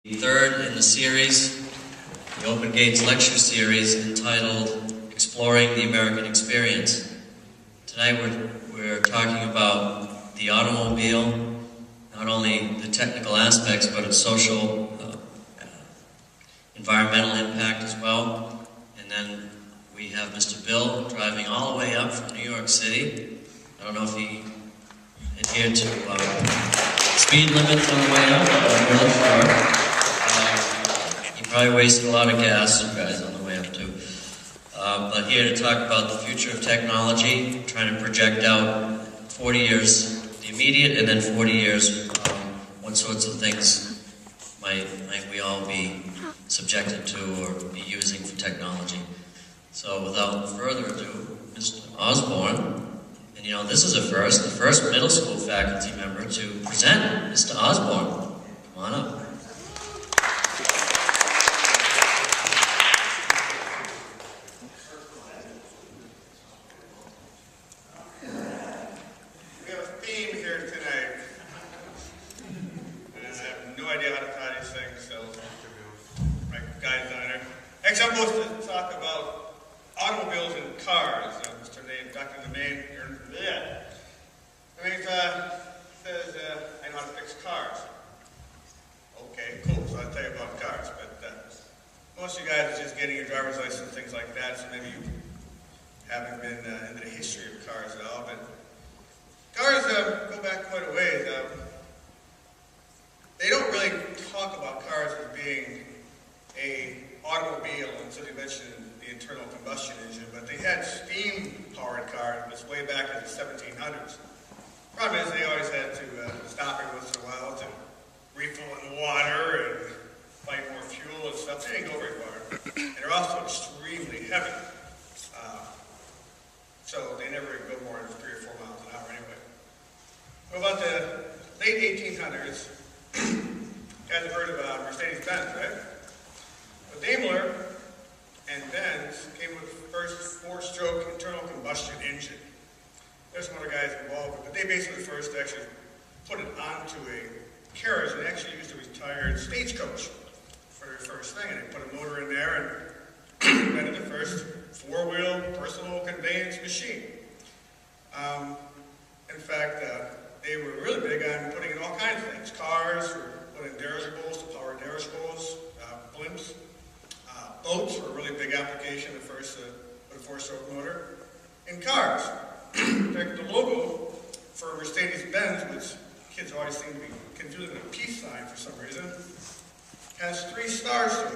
The third in the series, the Open Gates lecture series entitled Exploring the American Experience. Tonight we're talking about the automobile, not only the technical aspects, but its social, environmental impact as well. And then we have Mr. Bill driving all the way up from New York City. I don't know if he adhered to speed limits on the way up, but I'm really sure. He probably wasted a lot of gas, you guys, on the way up too. But here to talk about the future of technology, trying to project out 40 years, the immediate, and then 40 years, what sorts of things might we all be subjected to or be using for technology. So without further ado, Mr. Osborne, and you know, this is a first, the first middle school faculty member to present, Mr. Osborne. Come on up. We have a theme here tonight, and I have no idea how to tie these things, so my guys down there. Actually, I'm supposed to talk about automobiles and cars. Dr. Nemain here. Nemain says, I know how to fix cars. Okay, cool, so I'll tell you about cars. But most of you guys are just getting your driver's license, things like that, so maybe you haven't been into the history of cars at all. But cars go back quite a ways. They don't really talk about cars as being an automobile until you mention the internal combustion engine, but they had steam-powered cars this way back in the 1700s. Problem is they always had to stop every once in a while to refill in the water and find more fuel and stuff. They didn't go very far. And they're also extremely heavy. So they never even go more than 3 or 4 miles an hour anyway. Well, about the late 1800s, you guys have heard of Mercedes-Benz, right? Well, Daimler and Benz came with the first 4-stroke internal combustion engine. There's some other guys involved, but they basically first actually put it onto a carriage and actually used a retired stagecoach for their first thing. And they put a motor in there and invented the first 4-wheel personal conveyance machine. In fact, they were really big on putting in all kinds of things. Cars, put in dirigibles, power dirigibles, blimps. Boats were a really big application at first with a 4-stroke motor. In cars, in fact, the logo for Mercedes-Benz, which kids always seem to be confusing with a peace sign for some reason, has 3 stars to it.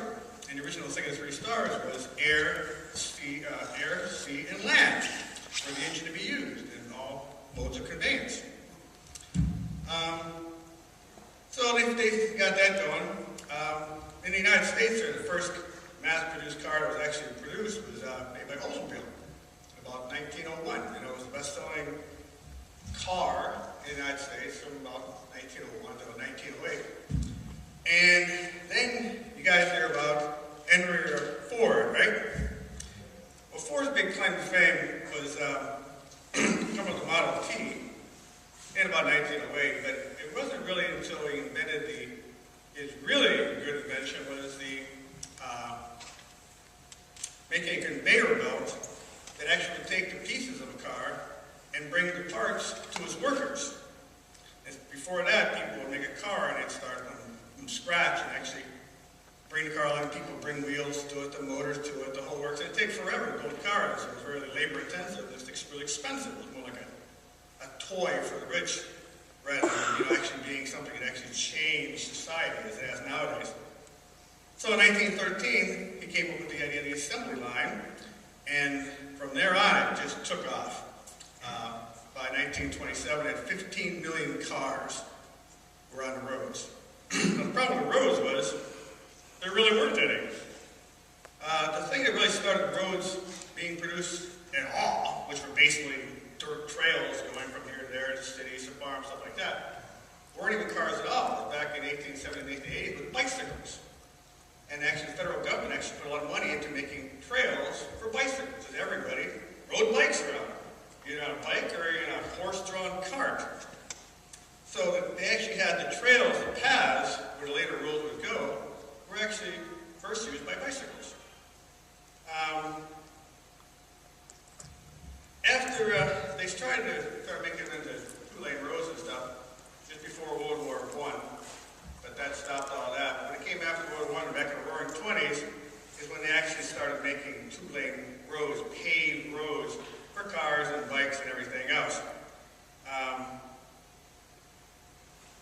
And the original thing of 3 stars was air, sea, and land for the engine to be used in all modes of conveyance. So they got that going. In the United States, the first mass-produced car that was actually produced was made by Oldsmobile in about 1901. And it was the best-selling car in the United States from about 1901 to 1908. And then you guys hear about Henry Ford, right? Well, Ford's big claim to fame was coming with the Model T in about 1908, but it wasn't really until he invented his really good invention was the making a conveyor belt that actually would take the pieces of a car and bring the parts to his workers. And before that, people would make a car and they'd start from scratch and actually bring the car along. People would bring wheels to it, the motors to it, the whole works. It'd take forever to build cars. It was really labor intensive. It was really expensive. It was more like a toy for the rich rather than actually being something that actually changed society as it has nowadays. So in 1913, he came up with the idea of the assembly line, and from there on, it just took off. By 1927, it had 15 million cars were on the roads. Now, the problem with the roads was there really weren't any. The thing that really started roads being produced at all, which were basically dirt trails going from here to there to cities to farms, stuff like that, weren't even cars at all. It was back in 1870 and 1880 with bicycles. And actually, the federal government actually put a lot of money into making trails for bicycles. And everybody rode bikes around. Either on a bike or in a horse-drawn cart. So they actually had the trails, the paths, where the later roads would go, came after World War I, back in the roaring 20s, is when they actually started making two-lane roads, paved roads for cars and bikes and everything else.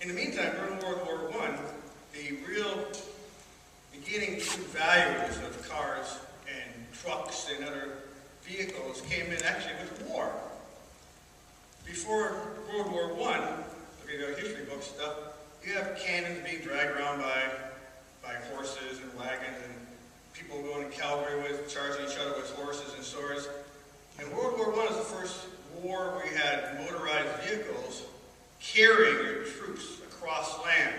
In the meantime, during World War I, the real beginning true values of cars and trucks and other vehicles came in actually with war. Before World War I, look at the history book stuff, you have cannons being dragged around by horses and wagons, and people going to Calgary with charging each other with horses and swords. And World War I was the first war where you had motorized vehicles carrying your troops across land.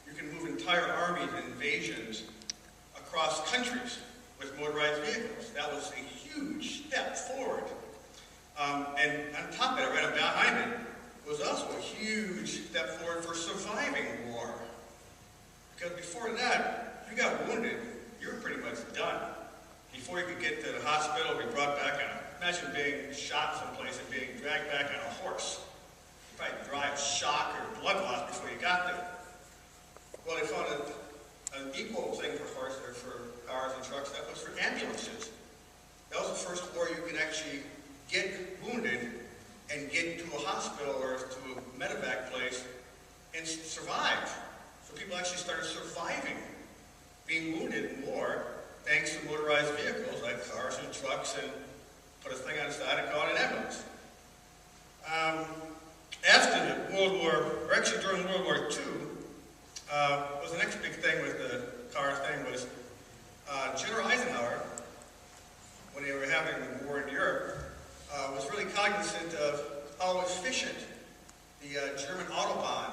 You can move entire armies and invasions across countries with motorized vehicles. That was a huge step forward. And on top of it, right behind it, was also a huge step forward for surviving war. Because before that, if you got wounded, you were pretty much done. Before you could get to the hospital, be brought back on imagine being shot someplace and being dragged back on a horse. You'd probably die of shock or blood loss before you got there. Well, they found an equal thing for horses or for cars and trucks. That was for ambulances. That was the first war you could actually get wounded and get to a hospital or to a medevac place and survive. So people actually started surviving being wounded in war thanks to motorized vehicles like cars and trucks, and put a thing on the side and call it an ambulance. After the World War, or actually during World War II, was the next big thing with the car thing was General Eisenhower, when they were having the war in Europe, was really cognizant of how efficient the German Autobahn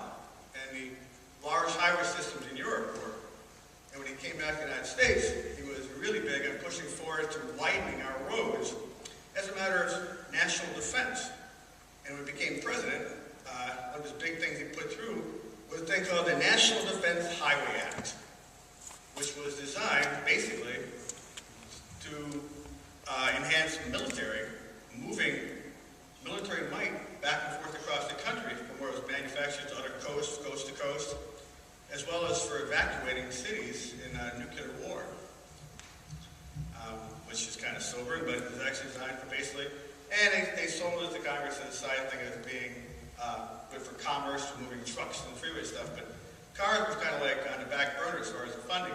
and the large highway systems in Europe were. And when he came back to the United States, he was really big on pushing forward to widening our roads as a matter of national defense. And when he became president, one of his big things he put through was a thing called the National Defense Highway Act, which was designed basically to enhance military, moving military might back and forth across the country from where it was manufactured to other coasts, coast to coast, as well as for evacuating cities in a nuclear war, which is kind of sobering, but it was actually designed for basically, and they sold it to Congress as a side thing as being good for commerce, for moving trucks and freeway stuff, but cars was kind of like on the back burner as far as the funding.